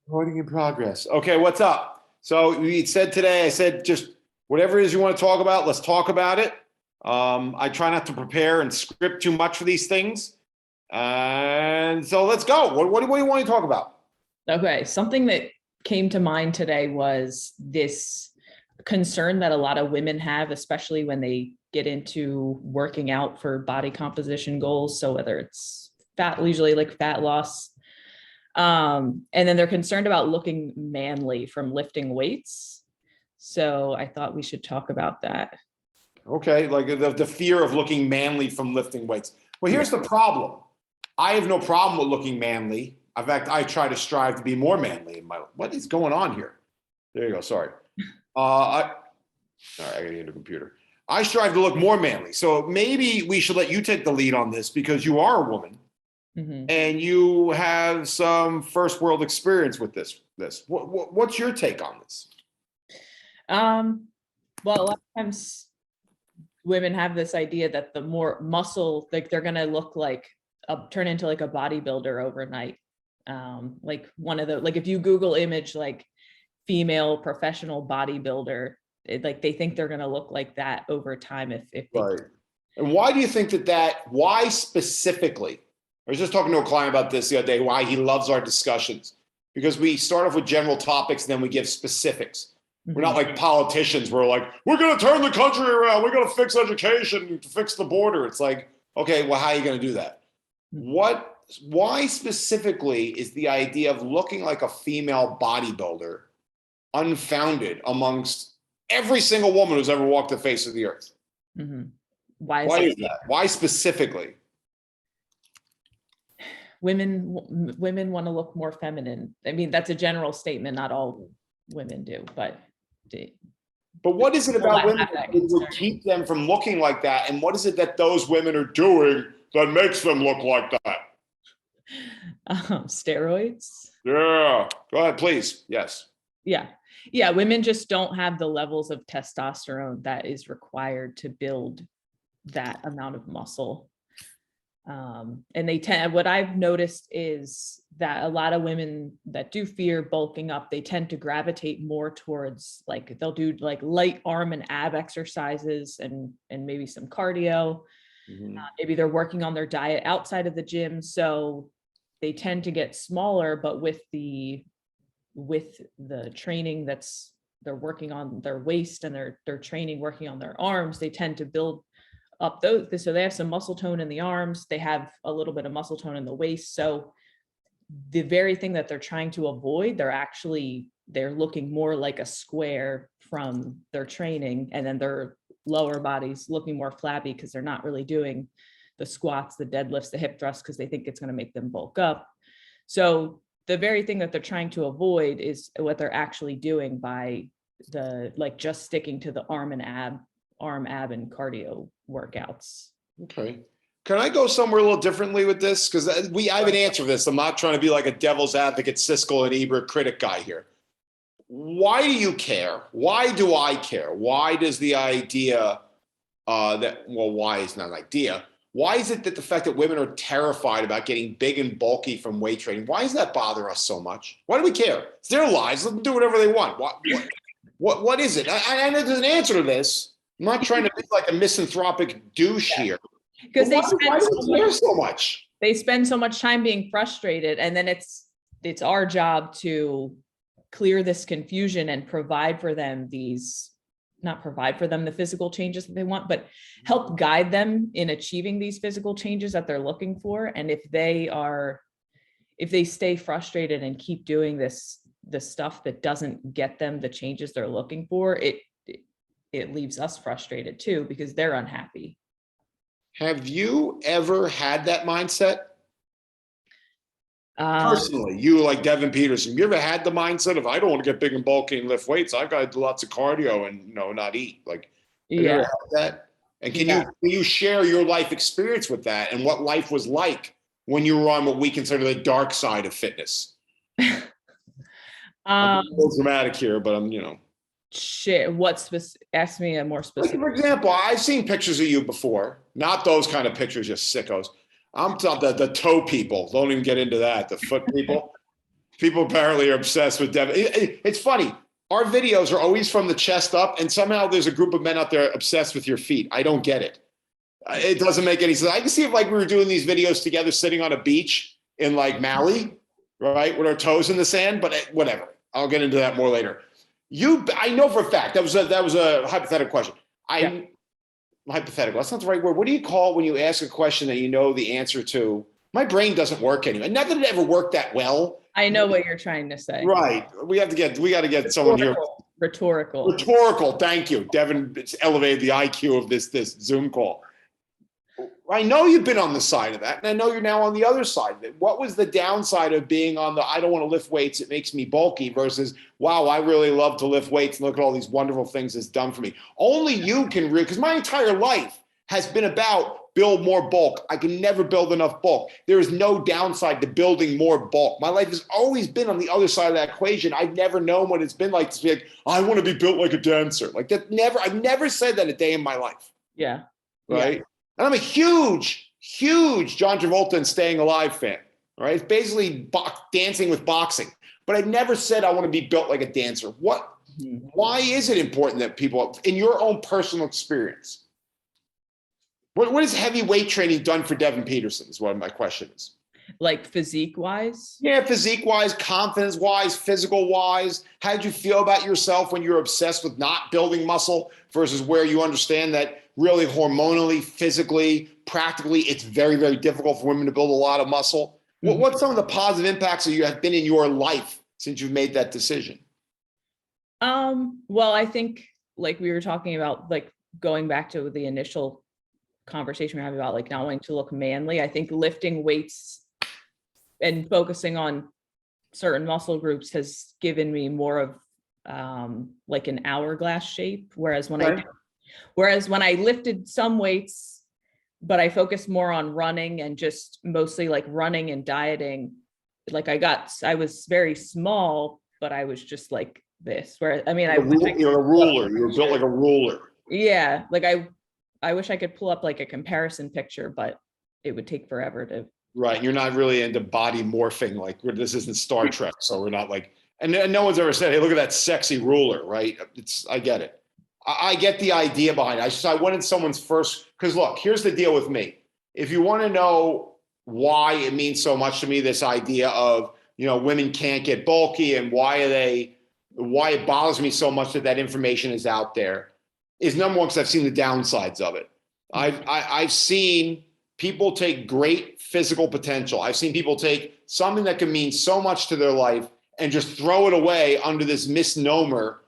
Recording in progress. Okay, what's up? So we said today, I said just whatever it is you want to talk about, let's talk about it. I try not to prepare and script too much for these things. And so let's go. What do you want to talk about? Okay, something that came to mind today was this concern that a lot of women have, especially when they get into working out for body composition goals. So whether it's fat, usually like fat loss, and then they're concerned about looking manly from lifting weights. So I thought we should talk about that. Okay, like the fear of looking manly from lifting weights. Well, here's the problem. I have no problem with looking manly. In fact, I try to strive to be more manly in my life. What is going on here? There you go. Sorry. All right, I gotta get a computer. I strive to look more manly. So maybe we should let you take the lead on this because you are a woman and you have some first world experience with this. What's your take on this? Well, a lot of times women have this idea that the more muscle, like they're gonna look like turn into like a bodybuilder overnight. Like one of the, like if you Google image like female professional bodybuilder, like they think they're gonna look like that over time if they Right. And why do you think why specifically? I was just talking to a client about this the other day, why he loves our discussions. Because we start off with general topics and then we give specifics. We're not like politicians. We're like, we're going to turn the country around. We're going to fix education, fix the border. It's like, okay, well, how are you going to do that? Why specifically is the idea of looking like a female bodybuilder unfounded amongst every single woman who's ever walked the face of the earth? Why is that? Why specifically? Women want to look more feminine. I mean, that's a general statement. Not all women do, but what is it about women that would keep them from looking like that? And what is it that those women are doing that makes them look like that? Steroids. Yeah. Go ahead, please. Yes. Yeah. Women just don't have the levels of testosterone that is required to build that amount of muscle. And they tend, what I've noticed is that a lot of women that do fear bulking up, they tend to gravitate more towards like, they'll do like light arm and ab exercises and maybe some cardio. Maybe they're working on their diet outside of the gym. So they tend to get smaller, but with the training they're working on their waist and they're training, working on their arms, they tend to build up those. So they have some muscle tone in the arms, they have a little bit of muscle tone in the waist. So the very thing that they're trying to avoid, they're looking more like a square from their training, and then their lower bodies looking more flabby because they're not really doing the squats, the deadlifts, the hip thrusts, because they think it's going to make them bulk up. So the very thing that they're trying to avoid is what they're actually doing by just sticking to the arm, ab and cardio workouts. Okay. Can I go somewhere a little differently with this? Because I have an answer for this. I'm not trying to be like a devil's advocate, Siskel and Ebert critic guy here. Why do you care? Why do I care? Why does the idea why is not an idea? Why is it that the fact that women are terrified about getting big and bulky from weight training, why does that bother us so much? Why do we care? It's their lives. Let them do whatever they want. What is it? I know there's an answer to this. I'm not trying to be like a misanthropic douche here. Because why do they care so much? They spend so much time being frustrated, and then it's our job to clear this confusion and provide for them the physical changes that they want, but help guide them in achieving these physical changes that they're looking for. And if they stay frustrated and keep doing the stuff that doesn't get them the changes they're looking for, it leaves us frustrated too, because they're unhappy. Have you ever had that mindset? Personally, you like Devin Peterson, you ever had the mindset of, I don't want to get big and bulky and lift weights, I've got to do lots of cardio and not eat? Like, have you ever had that? And can you share your life experience with that and what life was like when you were on what we consider the dark side of fitness? I'm a little dramatic here, but I'm. Shit, ask me a more specific. For example, I've seen pictures of you before, not those kind of pictures, just sickos. I'm talking the toe people. Don't even get into that. The foot people. People apparently are obsessed with Devin. It's funny. Our videos are always from the chest up, and somehow there's a group of men out there obsessed with your feet. I don't get it. It doesn't make any sense. I can see if like we were doing these videos together sitting on a beach in like Maui, right, with our toes in the sand, but whatever. I'll get into that more later. I know for a fact, that was a hypothetical question. Hypothetical, that's not the right word. What do you call it when you ask a question that you know the answer to? My brain doesn't work anymore. Not that it ever worked that well. I know what you're trying to say. Right. We got to get someone here. Rhetorical. Thank you. Devin elevated the IQ of this Zoom call. I know you've been on the side of that, and I know you're now on the other side of it. What was the downside of being on the I don't want to lift weights, it makes me bulky, versus wow, I really love to lift weights and look at all these wonderful things it's done for me. Only you can really, because my entire life has been about build more bulk. I can never build enough bulk. There is no downside to building more bulk. My life has always been on the other side of that equation. I've never known what it's been like to be like, I want to be built like a dancer. Like that I've never said that a day in my life. Yeah. Right. Yeah. And I'm a huge John Travolta and Staying Alive fan. Right. It's basically dancing with boxing. But I never said I want to be built like a dancer. Why is it important that people, in your own personal experience, what has heavy weight training done for Devin Peterson is what my question is. Like physique wise? Yeah, physique wise, confidence wise, physical wise. How did you feel about yourself when you're obsessed with not building muscle versus where you understand that really hormonally, physically, practically, it's very, very difficult for women to build a lot of muscle? Mm-hmm. What's some of the positive impacts that you have been in your life since you've made that decision? Well, I think like we were talking about, like going back to the initial conversation we're having about like not wanting to look manly. I think lifting weights and focusing on certain muscle groups has given me more of like an hourglass shape. Whereas when I lifted some weights, but I focused more on running and just mostly like running and dieting, like I was very small, but I was just like this. Where I mean, you're a ruler. You were built like a ruler. Yeah, like I wish I could pull up like a comparison picture, but it would take forever to. Right. You're not really into body morphing. Like this isn't Star Trek. So we're not like, and no one's ever said, hey, look at that sexy ruler. Right. I get it. I get the idea behind it. I wanted someone's first, because look, here's the deal with me. If you want to know why it means so much to me, this idea of, women can't get bulky and why it bothers me so much that information is out there, is number one, because I've seen the downsides of it. I've seen people take great physical potential. I've seen people take something that can mean so much to their life and just throw it away under this misnomer.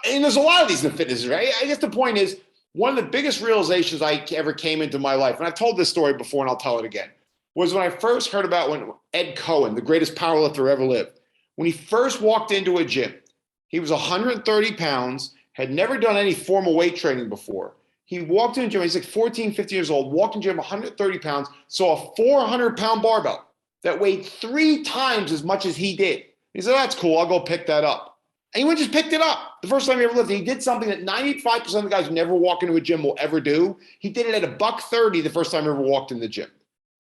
And there's a lot of these in the fitness, right? I guess the point is, one of the biggest realizations I ever came into my life, and I've told this story before and I'll tell it again, was when I first heard about when Ed Cohen, the greatest powerlifter ever lived, when he first walked into a gym, he was 130 pounds, had never done any formal weight training before. He walked into a gym, he's like 14, 15 years old, walked into a gym, 130 pounds, saw a 400-pound barbell that weighed 3 times as much as he did. He said, that's cool, I'll go pick that up. And he went and just picked it up. The first time he ever lifted, he did something that 95% of the guys who never walk into a gym will ever do. He did it at $130 the first time he ever walked in the gym.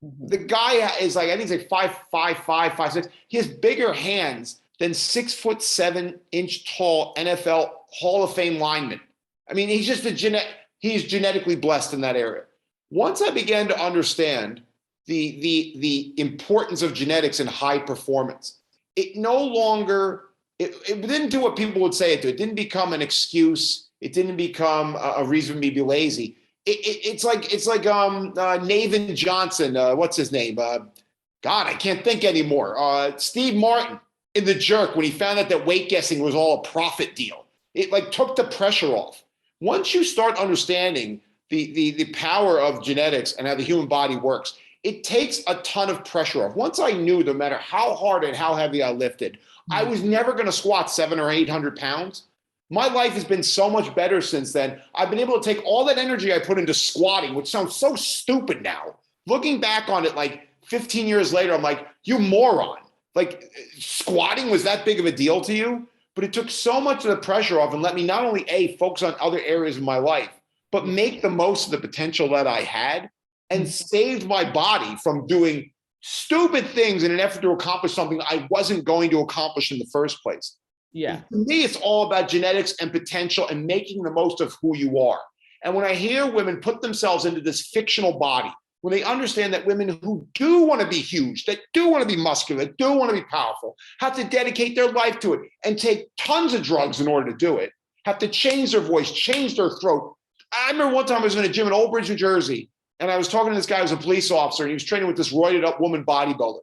Mm-hmm. The guy is like, I think he's like 5'5", 5'6". He has bigger hands than 6'7" tall NFL Hall of Fame lineman. I mean, he's just he's genetically blessed in that area. Once I began to understand the importance of genetics in high performance, it no longer, it didn't do what people would say it did. It didn't become an excuse. It didn't become a reason for me to be lazy. It's like Navin Johnson, what's his name? God, I can't think anymore. Steve Martin in The Jerk, when he found out that weight guessing was all a profit deal. It like took the pressure off. Once you start understanding the power of genetics and how the human body works, it takes a ton of pressure off. Once I knew no matter how hard and how heavy I lifted, I was never going to squat 700 or 800 pounds. My life has been so much better since then. I've been able to take all that energy I put into squatting, which sounds so stupid now. Looking back on it like 15 years later, I'm like, you moron. Like squatting was that big of a deal to you? But it took so much of the pressure off and let me not only focus on other areas of my life, but make the most of the potential that I had and saved my body from doing stupid things in an effort to accomplish something I wasn't going to accomplish in the first place. Yeah. To me, it's all about genetics and potential and making the most of who you are. And when I hear women put themselves into this fictional body, when they understand that women who do want to be huge, that do want to be muscular, that do want to be powerful, have to dedicate their life to it and take tons of drugs in order to do it, have to change their voice, change their throat. I remember one time I was in a gym in Old Bridge, New Jersey, and I was talking to this guy who was a police officer, and he was training with this roided up woman bodybuilder.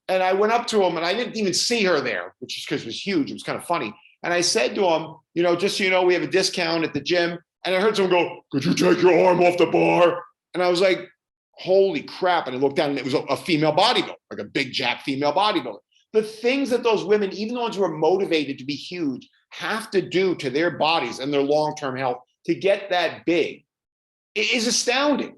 And I went up to him, and I didn't even see her there, which is because it was huge. It was kind of funny. And I said to him, just so you know, we have a discount at the gym. And I heard someone go, "Could you take your arm off the bar?" And I was like, holy crap. And I looked down, and it was a female bodybuilder, like a big jack female bodybuilder. The things that those women, even the ones who are motivated to be huge, have to do to their bodies and their long-term health to get that big is astounding.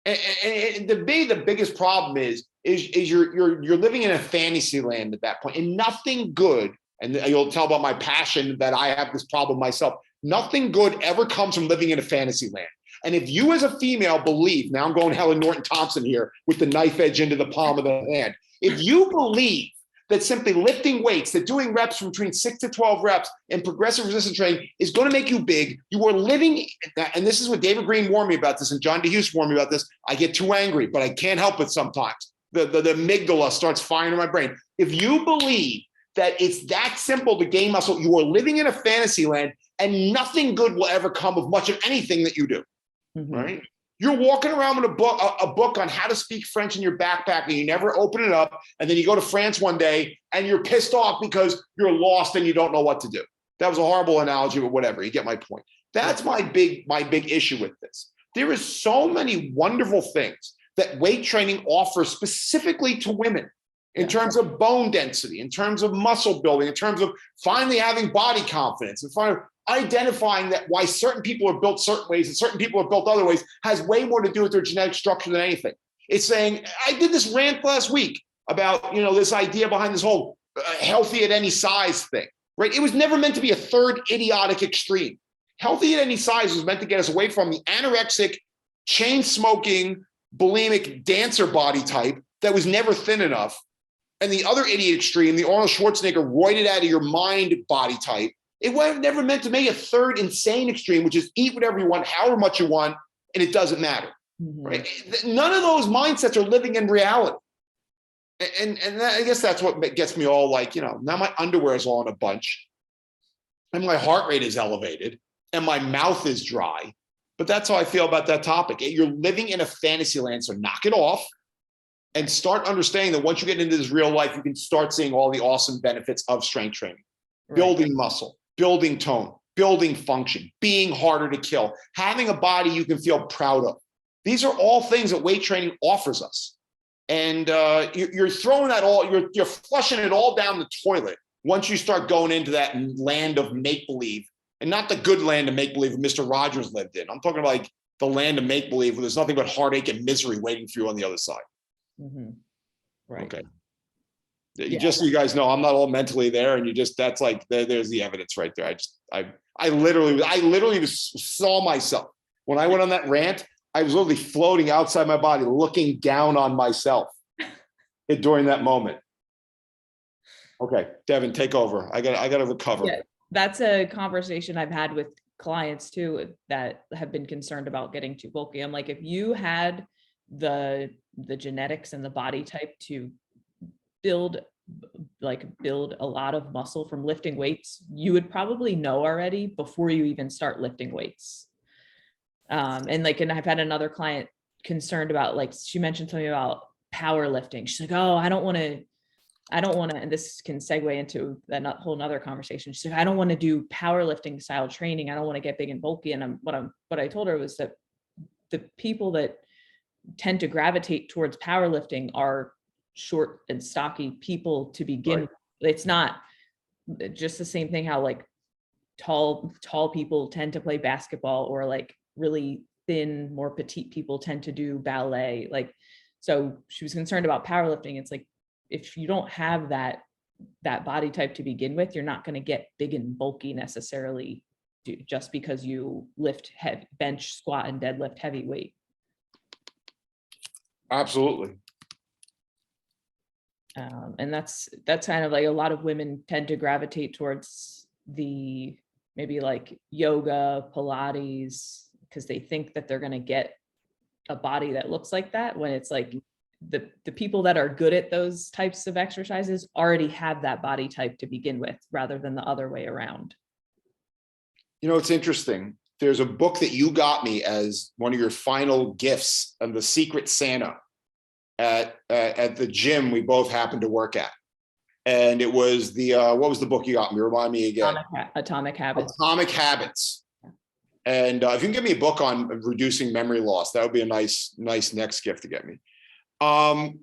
And the biggest problem is you're living in a fantasy land at that point, and nothing good. And you'll tell about my passion that I have this problem myself. Nothing good ever comes from living in a fantasy land. And if you as a female believe, now I'm going Helen Norton Thompson here with the knife edge into the palm of the hand. If you believe that simply lifting weights, that doing reps from between 6 to 12 reps and progressive resistance training is going to make you big, you are living, and this is what David Green warned me about this, and John DeHues warned me about this. I get too angry, but I can't help it sometimes. The amygdala starts firing in my brain. If you believe that it's that simple to gain muscle, you are living in a fantasy land, and nothing good will ever come of much of anything that you do, right? You're walking around with a book on how to speak French in your backpack, and you never open it up, and then you go to France one day, and you're pissed off because you're lost and you don't know what to do. That was a horrible analogy, but whatever, you get my point. That's my big issue with this. There is so many wonderful things that weight training offers specifically to women, in terms of bone density, in terms of muscle building, in terms of finally having body confidence, and finally identifying that why certain people are built certain ways and certain people are built other ways has way more to do with their genetic structure than anything. It's saying, I did this rant last week about, this idea behind this whole healthy at any size thing, right? It was never meant to be a third idiotic extreme. Healthy at any size was meant to get us away from the anorexic, chain smoking, bulimic dancer body type that was never thin enough. And the other idiot extreme, the Arnold Schwarzenegger roided out of your mind body type, it was never meant to make a third insane extreme, which is eat whatever you want, however much you want, and it doesn't matter, right? None of those mindsets are living in reality. And I guess that's what gets me all like, now my underwear is all in a bunch, and my heart rate is elevated, and my mouth is dry. But that's how I feel about that topic. You're living in a fantasy land, so knock it off. And start understanding that once you get into this real life, you can start seeing all the awesome benefits of strength training, building muscle, building tone, building function, being harder to kill, having a body you can feel proud of. These are all things that weight training offers us. And you're throwing that all, you're flushing it all down the toilet once you start going into that land of make-believe, and not the good land of make-believe that Mr. Rogers lived in. I'm talking about like the land of make-believe where there's nothing but heartache and misery waiting for you on the other side. Right. Okay. Just so you guys know, I'm not all mentally there, and that's like there's the evidence right there. I literally saw myself when I went on that rant. I was literally floating outside my body, looking down on myself during that moment. Okay, Devin, take over. I got to recover. Yeah, that's a conversation I've had with clients too that have been concerned about getting too bulky. I'm like, if you had the genetics and the body type to build a lot of muscle from lifting weights, you would probably know already before you even start lifting weights. And I've had another client concerned about, she mentioned something about powerlifting. She's like, oh, I don't want to, and this can segue into that whole nother conversation. She's like, I don't want to do powerlifting style training. I don't want to get big and bulky. And what I told her was that the people that tend to gravitate towards powerlifting are short and stocky people to begin with. It's not just the same thing how tall people tend to play basketball, or really thin, more petite people tend to do ballet. So she was concerned about powerlifting. It's like, if you don't have that body type to begin with, you're not going to get big and bulky necessarily just because you lift heavy, bench, squat, and deadlift heavy weight. Absolutely. And that's kind of like a lot of women tend to gravitate towards the maybe like yoga, Pilates, because they think that they're going to get a body that looks like that, when it's like the people that are good at those types of exercises already have that body type to begin with, rather than the other way around. You know, it's interesting. There's a book that you got me as one of your final gifts of The Secret Santa at the gym we both happened to work at. And it was the, what was the book you got me? Remind me again. Atomic Habits. Atomic Habits. And if you can give me a book on reducing memory loss, that would be a nice next gift to get me. And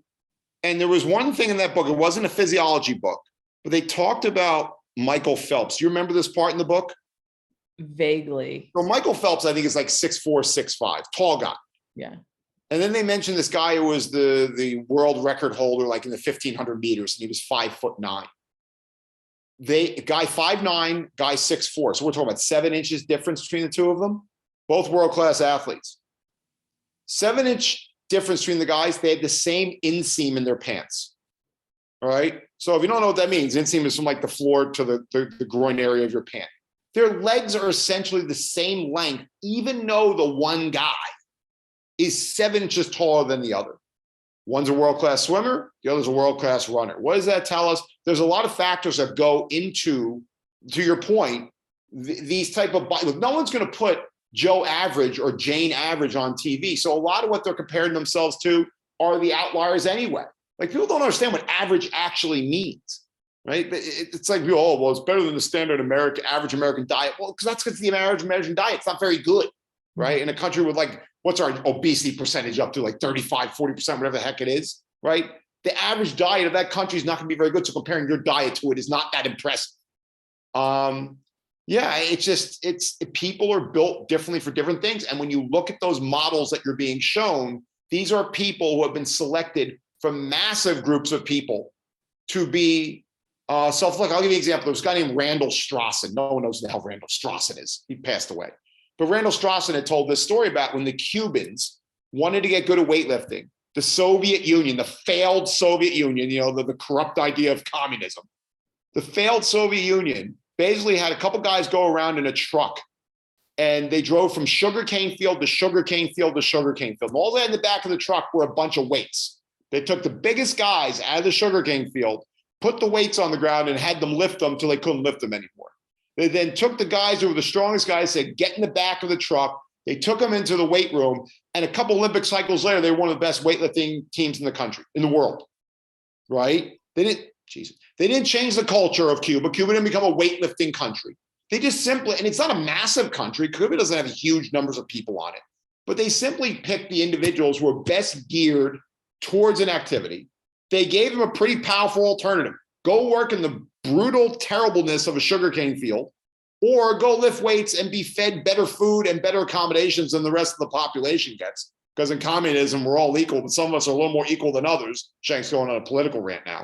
there was one thing in that book, it wasn't a physiology book, but they talked about Michael Phelps. You remember this part in the book? Vaguely. So Michael Phelps, I think, is like 6'4", 6'5", tall guy. Yeah. And then they mentioned this guy who was the world record holder, like in the 1500 meters, and he was 5'9". Guy 5'9", guy 6'4". So we're talking about 7 inches difference between the two of them. Both world-class athletes. 7-inch difference between the guys. They had the same inseam in their pants. All right. So if you don't know what that means, inseam is from like the floor to the groin area of your pant. Their legs are essentially the same length, even though the one guy is 7 inches taller than the other. One's a world-class swimmer, the other's a world-class runner. What does that tell us? There's a lot of factors that go into, to your point, these type of body. Look, no one's going to put Joe Average or Jane Average on TV. So a lot of what they're comparing themselves to are the outliers anyway. Like, people don't understand what average actually means, right? It's like, oh, well, it's better than the standard average American diet. Well, because the average American diet. It's not very good, right? In a country with like, what's our obesity percentage up to, like 35, 40%, whatever the heck it is, right? The average diet of that country is not going to be very good. So comparing your diet to it is not that impressive. Yeah, people are built differently for different things. And when you look at those models that you're being shown, these are people who have been selected from massive groups of people to be self-like. I'll give you an example. There was a guy named Randall Strawson. No one knows who the hell Randall Strawson is. He passed away. But Randall Strawson had told this story about when the Cubans wanted to get good at weightlifting. The Soviet Union, the failed Soviet Union, you know, the corrupt idea of communism. The failed Soviet Union basically had a couple guys go around in a truck, and they drove from sugarcane field to sugarcane field to sugarcane field. And all they had in the back of the truck were a bunch of weights. They took the biggest guys out of the sugarcane field, put the weights on the ground, and had them lift them till they couldn't lift them anymore. They then took the guys who were the strongest guys, said, get in the back of the truck. They took them into the weight room, and a couple Olympic cycles later, they were one of the best weightlifting teams in the country, in the world, right? They didn't change the culture of Cuba. Cuba didn't become a weightlifting country. They just simply, and it's not a massive country. Cuba doesn't have huge numbers of people on it, but they simply picked the individuals who were best geared towards an activity. They gave them a pretty powerful alternative. Go work in the brutal terribleness of a sugarcane field, or go lift weights and be fed better food and better accommodations than the rest of the population gets. Because in communism, we're all equal, but some of us are a little more equal than others. Shank's going on a political rant now.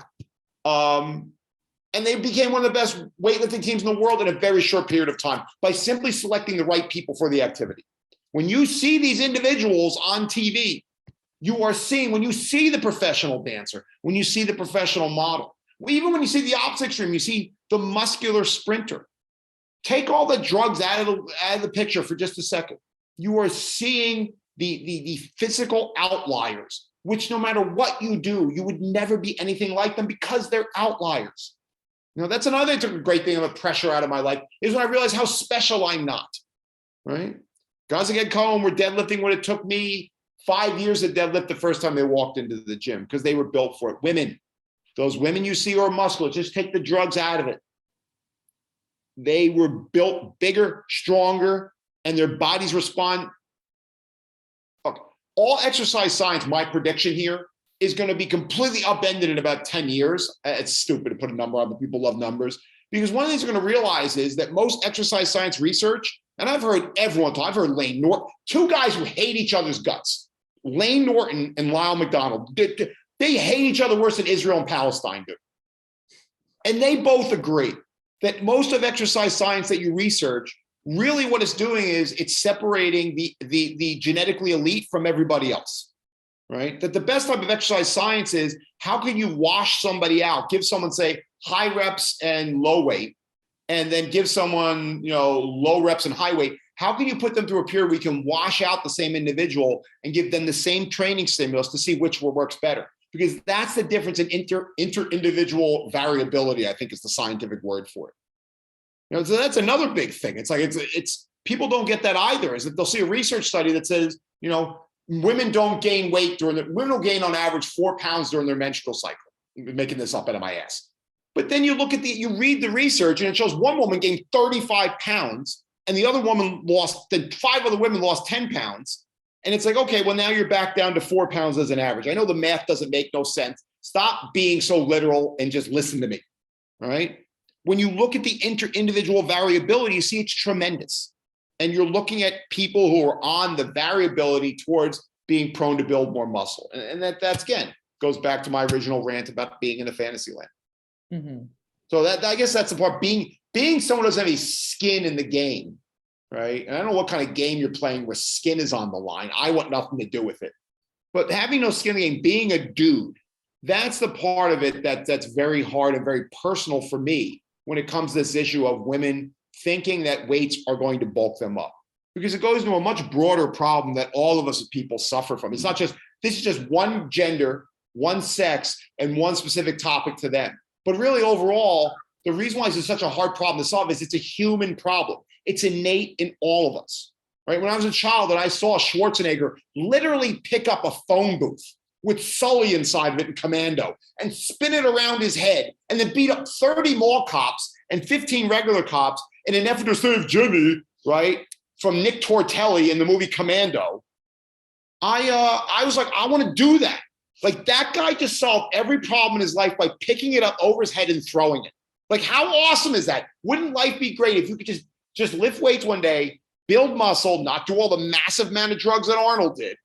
And they became one of the best weightlifting teams in the world in a very short period of time by simply selecting the right people for the activity. When you see these individuals on TV, when you see the professional dancer, when you see the professional model, even when you see the opposite extreme, you see the muscular sprinter. Take all the drugs out of the picture for just a second. You are seeing the physical outliers, which no matter what you do, you would never be anything like them because they're outliers. You know, that's another great thing of the pressure out of my life is when I realized how special I'm not, right? Guys like Ed Cohen were deadlifting when it took me 5 years to deadlift the first time they walked into the gym because they were built for it. Women, those women you see are muscular, just take the drugs out of it. They were built bigger, stronger, and their bodies respond. Okay. All exercise science, my prediction here, is going to be completely upended in about 10 years. It's stupid to put a number on, but people love numbers. Because one of the things we're going to realize is that most exercise science research, and I've heard everyone talk, I've heard Lane Norton, two guys who hate each other's guts, Lane Norton and Lyle McDonald. They hate each other worse than Israel and Palestine do. And they both agree that most of exercise science that you research, really what it's doing is it's separating the genetically elite from everybody else. right? That the best type of exercise science is how can you wash somebody out, give someone, say, high reps and low weight, and then give someone, low reps and high weight. How can you put them through a period where we can wash out the same individual and give them the same training stimulus to see which one works better? Because that's the difference in inter-individual variability, I think is the scientific word for it. So that's another big thing. It's like, it's people don't get that either, is that they'll see a research study that says, women don't gain weight women will gain on average 4 pounds during their menstrual cycle. I'm making this up out of my ass. But then you read the research and it shows one woman gained 35 pounds and the other woman then 5 other women lost 10 pounds. And it's like, okay, well, now you're back down to 4 pounds as an average. I know the math doesn't make no sense. Stop being so literal and just listen to me, all right? When you look at the inter-individual variability, you see it's tremendous. And you're looking at people who are on the variability towards being prone to build more muscle. And that's, again, goes back to my original rant about being in a fantasy land. Mm-hmm. So I guess that's the part, being someone who doesn't have any skin in the game, right? And I don't know what kind of game you're playing where skin is on the line. I want nothing to do with it. But having no skin in the game, being a dude, that's the part of it that's very hard and very personal for me when it comes to this issue of women thinking that weights are going to bulk them up. Because it goes into a much broader problem that all of us as people suffer from. It's not just, this is just one gender, one sex, and one specific topic to them. But really, overall, the reason why this is such a hard problem to solve is it's a human problem. It's innate in all of us, right? When I was a child and I saw Schwarzenegger literally pick up a phone booth with Sully inside of it in Commando and spin it around his head and then beat up 30 mall cops and 15 regular cops in an effort to save Jimmy, right, from Nick Tortelli in the movie Commando, I was like, I want to do that. Like, that guy just solved every problem in his life by picking it up over his head and throwing it. Like, how awesome is that? Wouldn't life be great if you could just lift weights one day, build muscle, not do all the massive amount of drugs that Arnold did,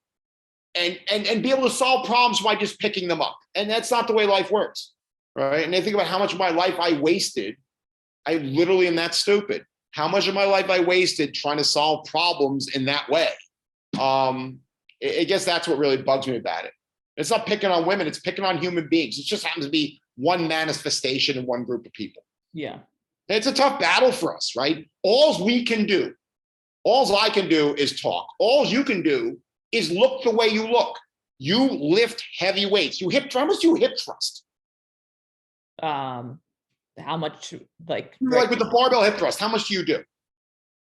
and be able to solve problems by just picking them up? And that's not the way life works, right? And I think about how much of my life I wasted. I literally am that stupid. How much of my life I wasted trying to solve problems in that way. I guess that's what really bugs me about it. It's not picking on women, it's picking on human beings. It just happens to be one manifestation in one group of people. Yeah. And it's a tough battle for us, right? All I can do is talk. All you can do is look the way you look. You lift heavy weights. How much do you hip thrust? How much, like with the barbell hip thrust, how much do you do?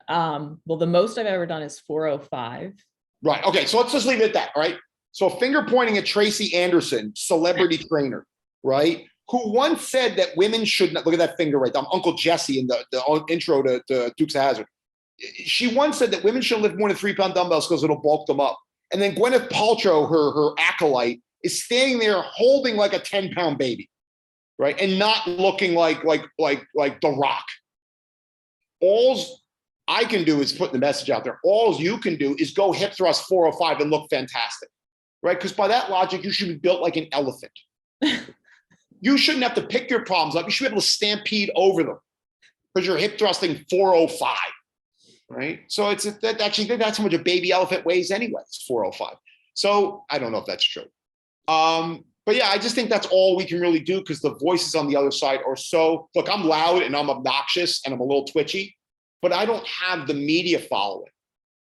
Well, the most I've ever done is 405. Right. Okay. So let's just leave it at that. All right. So finger pointing at Tracy Anderson, celebrity trainer, right? Who once said that women should not, look at that finger right there. I'm Uncle Jesse in the intro to Dukes of Hazzard. She once said that women should lift more than 3-pound dumbbells because it'll bulk them up. And then Gwyneth Paltrow, her acolyte, is standing there holding like a 10-pound baby, right? And not looking like The Rock. All I can do is put the message out there. All you can do is go hip thrust 405 and look fantastic, right? Because by that logic, you should be built like an elephant. You shouldn't have to pick your problems up. You should be able to stampede over them because you're hip thrusting 405, right? So that's how much a baby elephant weighs anyway. It's 405. So I don't know if that's true. But yeah, I just think that's all we can really do because the voices on the other side are so, look, I'm loud and I'm obnoxious and I'm a little twitchy, but I don't have the media following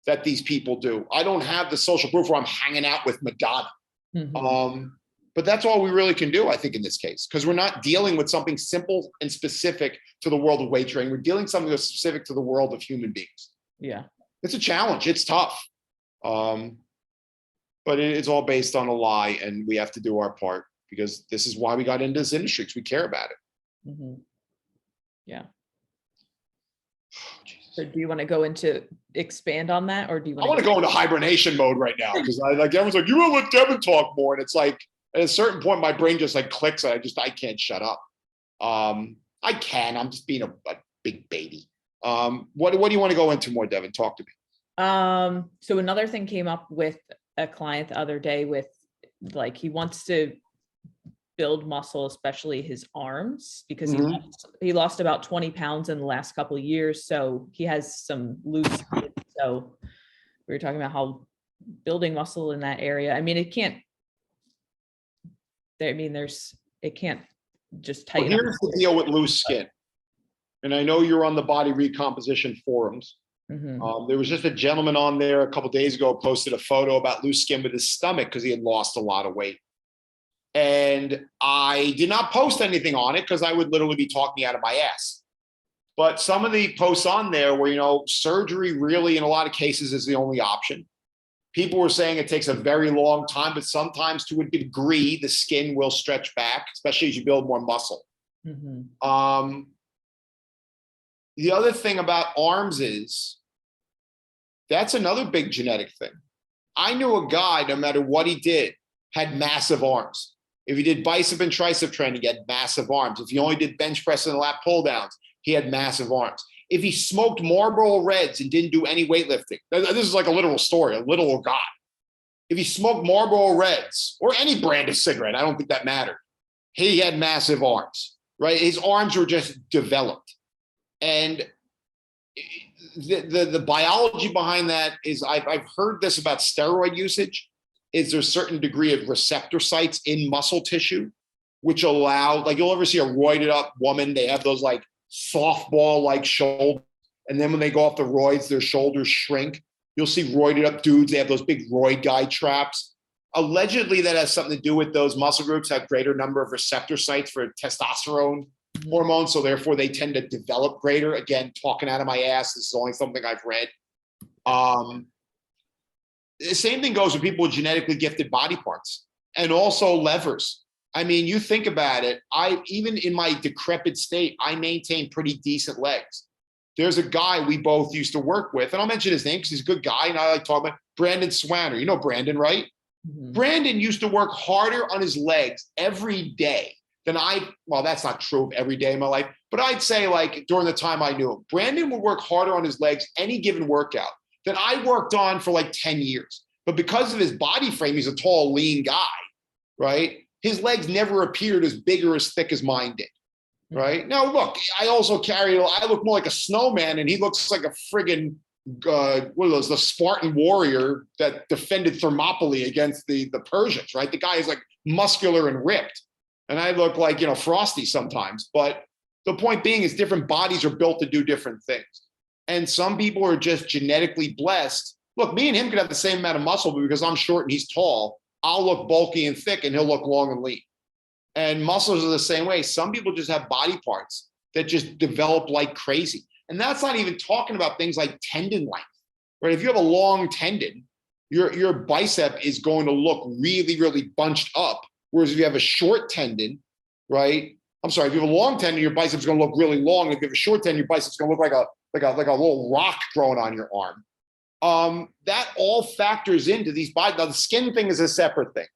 that these people do. I don't have the social proof where I'm hanging out with Madonna. Mm-hmm. But that's all we really can do, I think, in this case, because we're not dealing with something simple and specific to the world of weight training. We're dealing with something that's specific to the world of human beings. Yeah. It's a challenge. It's tough. But it's all based on a lie, and we have to do our part because this is why we got into this industry, because we care about it. Mm-hmm. Yeah. So do you want to go into expand on that, or do you I want to go into hibernation mode right now because everyone's like, you will let Devin talk more, and it's like at a certain point my brain just like clicks and I can't shut up. I can. I'm just being a big baby. What do you want to go into more, Devin? Talk to me. So another thing came up with a client the other day with like he wants to build muscle, especially his arms, because he lost about 20 pounds in the last couple of years. So he has some loose skin. So we were talking about how building muscle in that area. I mean, it can't I mean, it can't just Well, tighten up. here's the deal with loose skin. And I know you're on the body recomposition forums. Mhm. There was just a gentleman on there a couple days ago posted a photo about loose skin with his stomach because he had lost a lot of weight. And I did not post anything on it because I would literally be talking out of my ass. But some of the posts on there were, surgery really in a lot of cases is the only option. People were saying it takes a very long time, but sometimes to a degree, the skin will stretch back, especially as you build more muscle. Mhm. The other thing about arms is that's another big genetic thing. I knew a guy, no matter what he did, had massive arms. If he did bicep and tricep training, he had massive arms. If he only did bench press and lat pull downs, he had massive arms. If he smoked Marlboro Reds and didn't do any weightlifting, this is like a literal story, a literal guy. If he smoked Marlboro Reds or any brand of cigarette, I don't think that mattered. He had massive arms, right? His arms were just developed. And the biology behind that is I've heard this about steroid usage. Is there a certain degree of receptor sites in muscle tissue, which allow, like you'll ever see a roided up woman, they have those like softball like shoulders. And then when they go off the roids, their shoulders shrink. You'll see roided up dudes, they have those big roid guy traps. Allegedly, that has something to do with those muscle groups have greater number of receptor sites for testosterone hormones, so therefore they tend to develop greater. Again, talking out of my ass, this is only something I've read. The same thing goes with people with genetically gifted body parts and also levers. I mean, you think about it, even in my decrepit state, I maintain pretty decent legs. There's a guy we both used to work with, and I'll mention his name because he's a good guy, and I like talking about Brandon Swanner. You know Brandon, right? Mhm. Brandon used to work harder on his legs every day than well, that's not true of every day in my life, but I'd say like during the time I knew him, Brandon would work harder on his legs any given workout than I worked on for like 10 years. But because of his body frame, he's a tall, lean guy, right? His legs never appeared as big or as thick as mine did, right? Now, look, I look more like a snowman and he looks like a friggin' what are those, the Spartan warrior that defended Thermopylae against the Persians, right? The guy is like muscular and ripped. And I look like, Frosty sometimes. But the point being is different bodies are built to do different things. And some people are just genetically blessed. Look, me and him could have the same amount of muscle, but because I'm short and he's tall, I'll look bulky and thick and he'll look long and lean. And muscles are the same way. Some people just have body parts that just develop like crazy. And that's not even talking about things like tendon length, right? If you have a long tendon, your bicep is going to look really, really bunched up. Whereas if you have a short tendon, right? I'm sorry, if you have a long tendon, your bicep's going to look really long. If you have a short tendon, your bicep's going to look like a little rock growing on your arm. That all factors into these bodies. Now, the skin thing is a separate thing,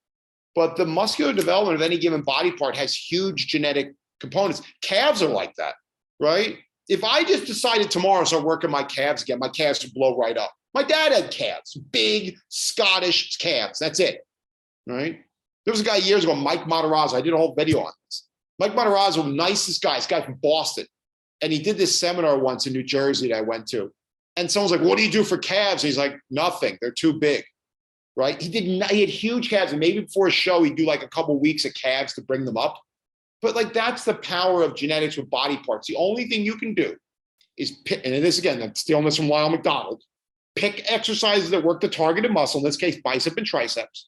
but the muscular development of any given body part has huge genetic components. Calves are like that, right? If I just decided tomorrow to start working my calves again, my calves would blow right up. My dad had calves, big Scottish calves. That's it, right? There was a guy years ago, Mike Matarazzo. I did a whole video on this. Mike Matarazzo, nicest guy. This guy from Boston. And he did this seminar once in New Jersey that I went to. And someone's like, what do you do for calves? And he's like, nothing. They're too big, right? He had huge calves. And maybe before a show, he'd do like a couple weeks of calves to bring them up. But like, that's the power of genetics with body parts. The only thing you can do is pick, and this again, I'm stealing this from Lyle McDonald, pick exercises that work the targeted muscle, in this case, bicep and triceps.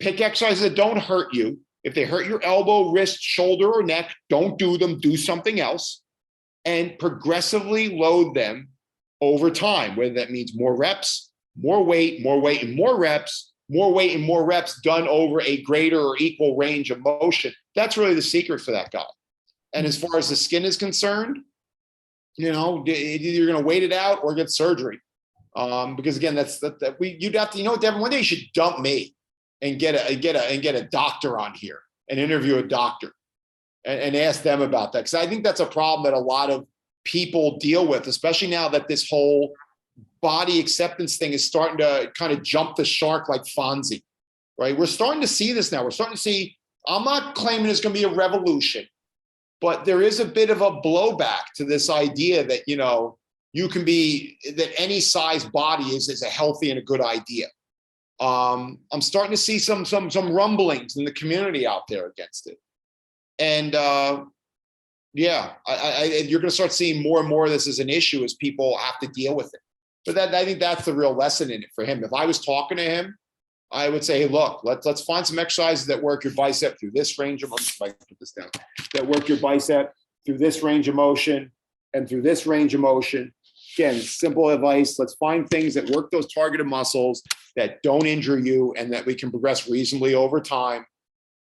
Pick exercises that don't hurt you. If they hurt your elbow, wrist, shoulder, or neck, don't do them, do something else. And progressively load them over time, whether that means more reps, more weight, and more reps, more weight and more reps done over a greater or equal range of motion. That's really the secret for that guy. And as far as the skin is concerned, either you're going to wait it out or get surgery. Because again, you'd have to, Devin, one day you should dump me and get a doctor on here and interview a doctor and ask them about that. Because I think that's a problem that a lot of people deal with, especially now that this whole body acceptance thing is starting to kind of jump the shark like Fonzie, right? We're starting to see this now. We're starting to see, I'm not claiming it's going to be a revolution, but there is a bit of a blowback to this idea that, you can be, that any size body is a healthy and a good idea. I'm starting to see some rumblings in the community out there against it. And yeah, you're going to start seeing more and more of this as an issue as people have to deal with it. But I think that's the real lesson in it for him. If I was talking to him, I would say, hey, look, let's find some exercises that work your bicep through this range of motion. If I can put this down, that work your bicep through this range of motion and through this range of motion. Again, simple advice. Let's find things that work those targeted muscles that don't injure you and that we can progress reasonably over time.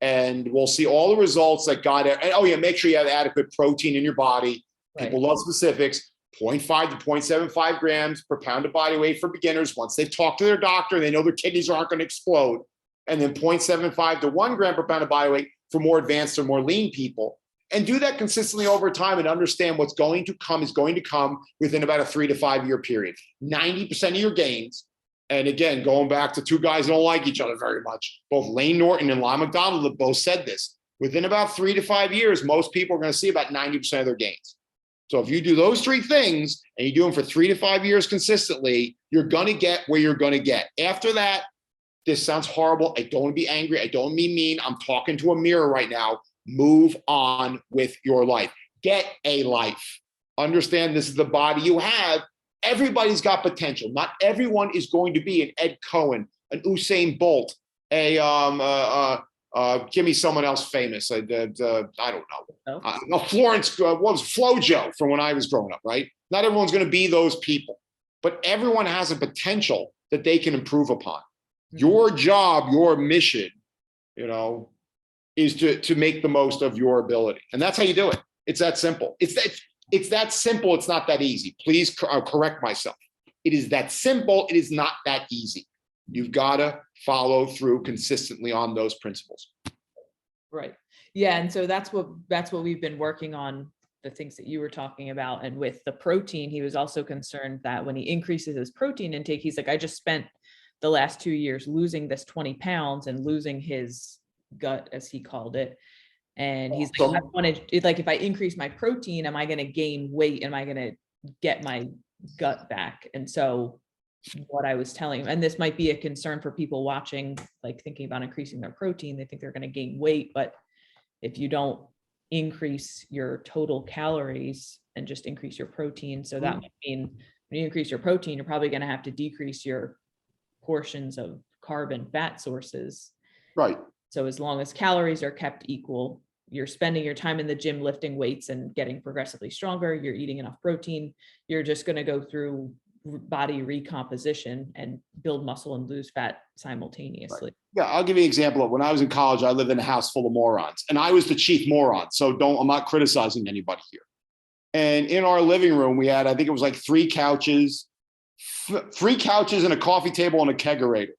And we'll see all the results that God. And oh yeah, make sure you have adequate protein in your body. People love specifics. 0.5 to 0.75 grams per pound of body weight for beginners. Once they've talked to their doctor, they know their kidneys aren't going to explode. And then 0.75 to 1 gram per pound of body weight for more advanced or more lean people. And do that consistently over time and understand what's going to come is going to come within about a 3 to 5 year period. 90% of your gains. And again, going back to two guys that don't like each other very much, both Lane Norton and Lyle McDonald have both said this. Within about 3 to 5 years, most people are going to see about 90% of their gains. So if you do those three things and you do them for 3 to 5 years consistently, you're going to get where you're going to get. After that, this sounds horrible. I don't want to be angry. I don't mean mean. I'm talking to a mirror right now. Move on with your life. Get a life. Understand this is the body you have. Everybody's got potential. Not everyone is going to be an Ed Cohen, an Usain Bolt, give me someone else famous. I don't know. Florence, what was Flojo from when I was growing up, right? Not everyone's going to be those people, but everyone has a potential that they can improve upon. Your job, your mission, is to make the most of your ability. And that's how you do it. It's that simple. It's that simple. It's not that easy. Please correct myself. It is that simple. It is not that easy. You've got to follow through consistently on those principles. Right. Yeah. And so that's what we've been working on, the things that you were talking about. And with the protein, he was also concerned that when he increases his protein intake, he's like, I just spent the last 2 years losing this 20 pounds and losing his gut, as he called it. And he's like, I wanted, like, if I increase my protein, am I going to gain weight? Am I going to get my gut back? And so what I was telling him, and this might be a concern for people watching, like thinking about increasing their protein, they think they're going to gain weight, but if you don't increase your total calories and just increase your protein, so that might mean when you increase your protein, you're probably going to have to decrease your portions of carb and fat sources. Right. So as long as calories are kept equal, you're spending your time in the gym lifting weights and getting progressively stronger, you're eating enough protein, you're just going to go through body recomposition and build muscle and lose fat simultaneously. Right. Yeah, I'll give you an example of when I was in college, I lived in a house full of morons and I was the chief moron. So I'm not criticizing anybody here. And in our living room, we had, I think it was like three couches and a coffee table and a kegerator.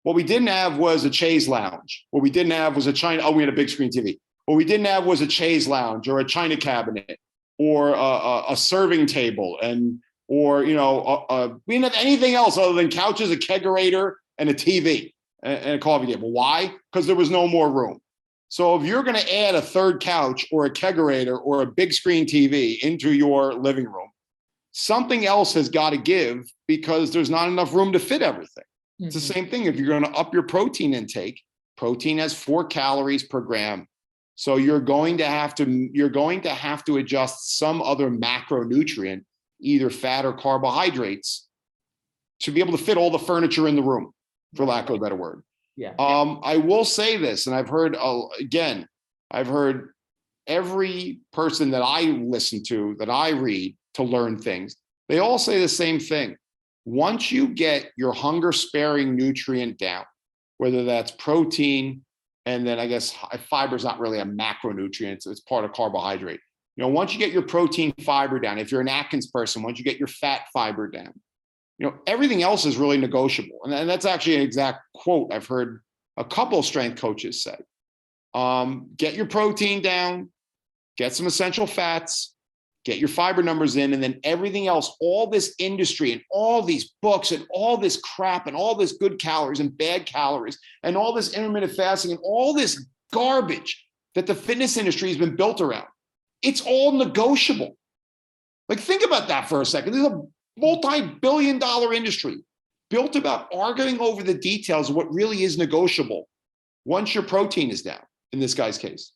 What we didn't have was a chaise lounge. What we didn't have was we had a big screen TV. What we didn't have was a chaise lounge or a china cabinet or a serving table or we didn't have anything else other than couches, a kegerator, and a TV and a coffee table. Why? Because there was no more room. So if you're going to add a third couch or a kegerator or a big screen TV into your living room, something else has got to give because there's not enough room to fit everything. Mm-hmm. It's the same thing. If you're going to up your protein intake, protein has 4 calories per gram. So you're going to have to adjust some other macronutrient, either fat or carbohydrates, to be able to fit all the furniture in the room, for lack of a better word. Yeah. I will say this, and I've heard every person that I listen to, that I read to learn things, they all say the same thing. Once you get your hunger sparing nutrient down, whether that's protein, and then I guess fiber is not really a macronutrient, it's part of carbohydrate. Once you get your protein fiber down, if you're an Atkins person, once you get your fat fiber down, everything else is really negotiable. And that's actually an exact quote I've heard a couple of strength coaches say. Get your protein down, get some essential fats, get your fiber numbers in, and then everything else, all this industry and all these books and all this crap and all this good calories and bad calories and all this intermittent fasting and all this garbage that the fitness industry has been built around. It's all negotiable. Like, think about that for a second. This is a multi-billion-dollar industry. built about arguing over the details of what really is negotiable once your protein is down, in this guy's case.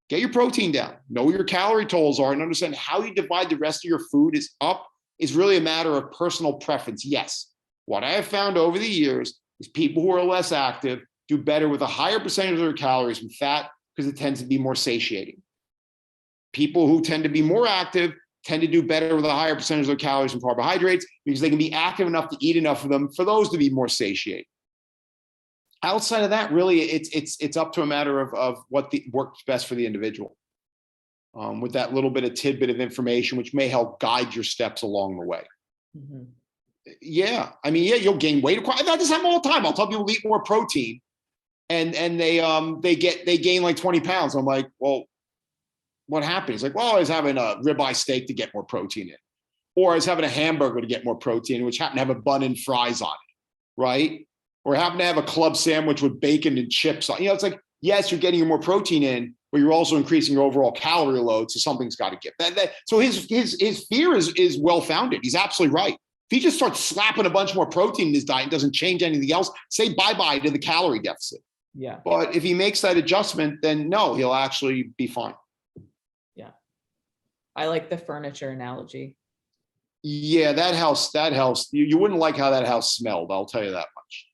Get your protein down, know what your calorie totals are, and understand how you divide the rest of your food is really a matter of personal preference. Yes, what I have found over the years is people who are less active do better with a higher percentage of their calories from fat because it tends to be more satiating. People who tend to be more active tend to do better with a higher percentage of their calories from carbohydrates because they can be active enough to eat enough of them for those to be more satiating. Outside of that, really, it's up to a matter of what works best for the individual. With that little bit of tidbit of information, which may help guide your steps along the way. Mhm. Yeah, I mean, yeah, you'll gain weight. That does happen all the time. I'll tell people to eat more protein, and they gain like 20 pounds. I'm like, well, what happened? He's like, well, I was having a ribeye steak to get more protein in, or I was having a hamburger to get more protein, which happened to have a bun and fries on it, right? Or happen to have a club sandwich with bacon and chips on. It's like, yes, you're getting more protein in, but you're also increasing your overall calorie load. So something's got to give. So his fear is well founded. He's absolutely right. If he just starts slapping a bunch more protein in his diet and doesn't change anything else, say bye-bye to the calorie deficit. Yeah. But if he makes that adjustment, then no, he'll actually be fine. Yeah. I like the furniture analogy. Yeah, that house, you wouldn't like how that house smelled. I'll tell you that much.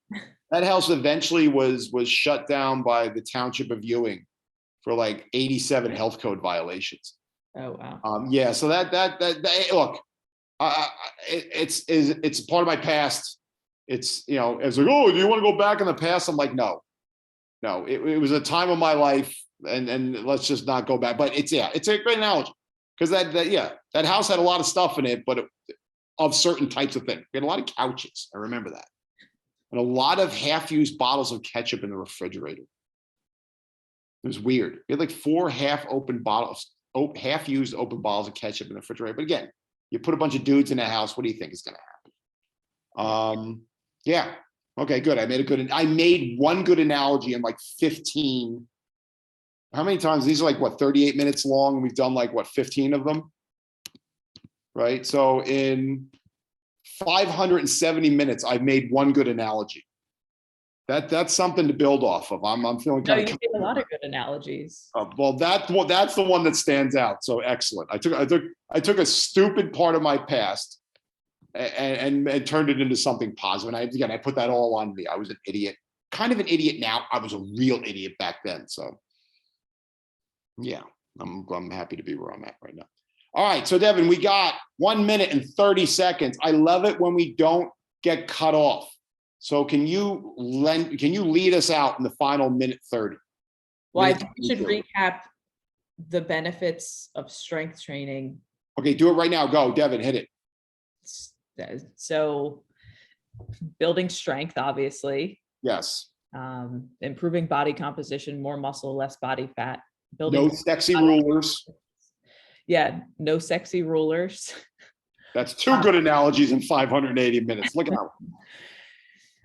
That house eventually was shut down by the township of Ewing for like 87 health code violations. Oh, wow. Yeah, so that look, it's part of my past. It's it's like, oh, do you want to go back in the past? I'm like, no, it was a time of my life, and let's just not go back. But it's a great analogy because that house had a lot of stuff in it, but of certain types of things. We had a lot of couches. I remember that. And a lot of half-used bottles of ketchup in the refrigerator. It was weird. We had like 4 half-used open bottles of ketchup in the refrigerator. But again, you put a bunch of dudes in a house, what do you think is going to happen? Yeah. Okay, good. I made one good analogy in like 15. How many times? These are like, what, 38 minutes long? We've done like, what, 15 of them? Right? So in 570 minutes, I've made one good analogy. That's something to build off of. I'm feeling No, kind you of made a lot of good analogies. well. That's the one that stands out. So excellent. I took a stupid part of my past and turned it into something positive. And I put that all on me. I was an idiot, kind of an idiot now. I was a real idiot back then. So yeah, I'm happy to be where I'm at right now. All right, so Devin, we got 1 minute and 30 seconds. I love it when we don't get cut off. So can you lead us out in the final minute 30? Well, I think we should recap the benefits of strength training. Okay, do it right now. Go, Devin, hit it. So building strength, obviously. Yes. Improving body composition, more muscle, less body fat. No sexy rulers. Yeah, no sexy rulers. That's 2 good analogies in 580 minutes. Look at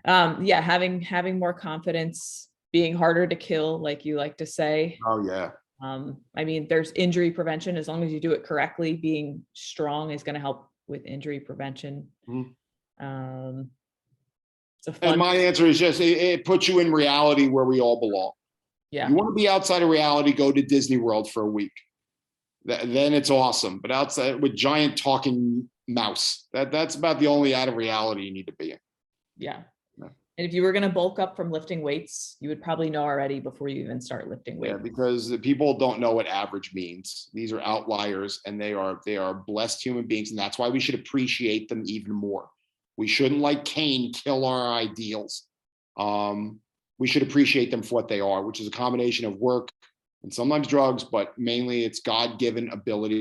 that. Yeah, having more confidence, being harder to kill, like you like to say. Oh yeah. I mean, there's injury prevention as long as you do it correctly. Being strong is going to help with injury prevention. Mm-hmm. And my answer is just it puts you in reality where we all belong. Yeah. You want to be outside of reality, go to Disney World for a week. Then it's awesome. But outside with giant talking mouse, that's about the only out of reality you need to be in. Yeah. And if you were going to bulk up from lifting weights, you would probably know already before you even start lifting weights. Yeah, because the people don't know what average means. These are outliers, and they are blessed human beings, and that's why we should appreciate them even more. We shouldn't, like Cain, kill our ideals. We should appreciate them for what they are, which is a combination of work and sometimes drugs, but mainly it's God-given ability